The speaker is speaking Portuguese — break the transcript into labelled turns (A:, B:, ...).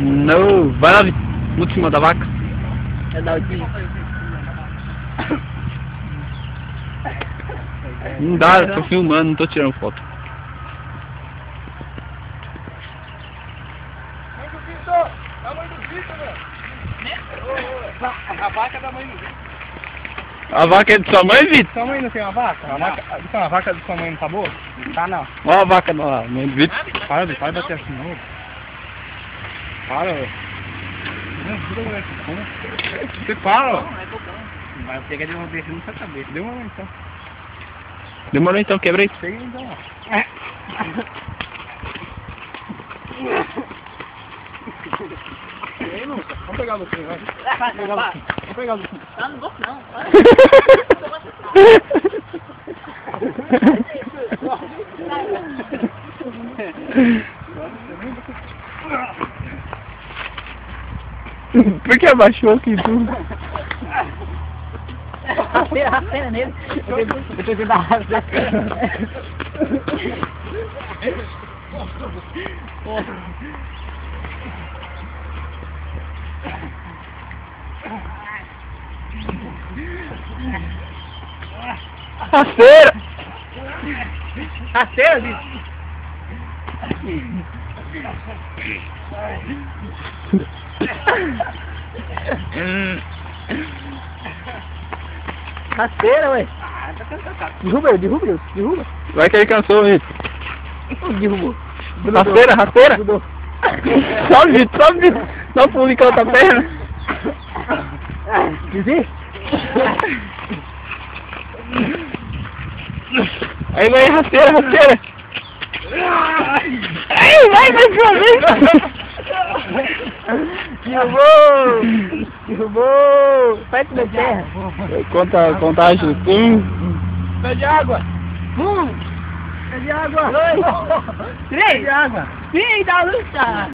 A: Não, vai lá, muito em cima da vaca.
B: É da Aldinho.
A: Não dá, tô filmando, não tô tirando foto.
B: A vaca da mãe do Vitor.
A: A vaca é de sua mãe, Vitor?
B: Sua mãe não tem uma vaca? A vaca de sua mãe não tá boa? Tá não.
A: Olha a vaca da mãe do Vitor.
B: Para de bater assim não. Para, velho. Você para, ó. Vai pegar de uma vez na sua cabeça. Demorou então.
A: Demorou então, quebrei.
B: Pega então, ó. E aí, Lucas? Vamos pegar o Luquinho, vai. Vamos pegar o Luquinho.
C: Não, não vou não.
A: Por que abaixou aqui tudo?
C: Rasteira nele. Eu tô tentando rasteira.
A: Rasteira!
B: Rasteira, bicho!
C: Rasteira, ué. Derruba, derruba.
A: Vai que ele cansou, Vitor.
C: Derrubou.
A: Rasteira, rasteira!
C: Derrubou.
A: Sobe, Vitor, sobe, Vitor! Dá um pulo com a outra perna.
C: Desiste?
A: Aí vai, rasteira, rasteira! Aí, vai mais uma vez!
C: Derrubou! Perto da terra.
A: Conta, contagem.
B: Pede água!
C: Pede água!
B: 3!
C: Pede água!
B: Fim da luta!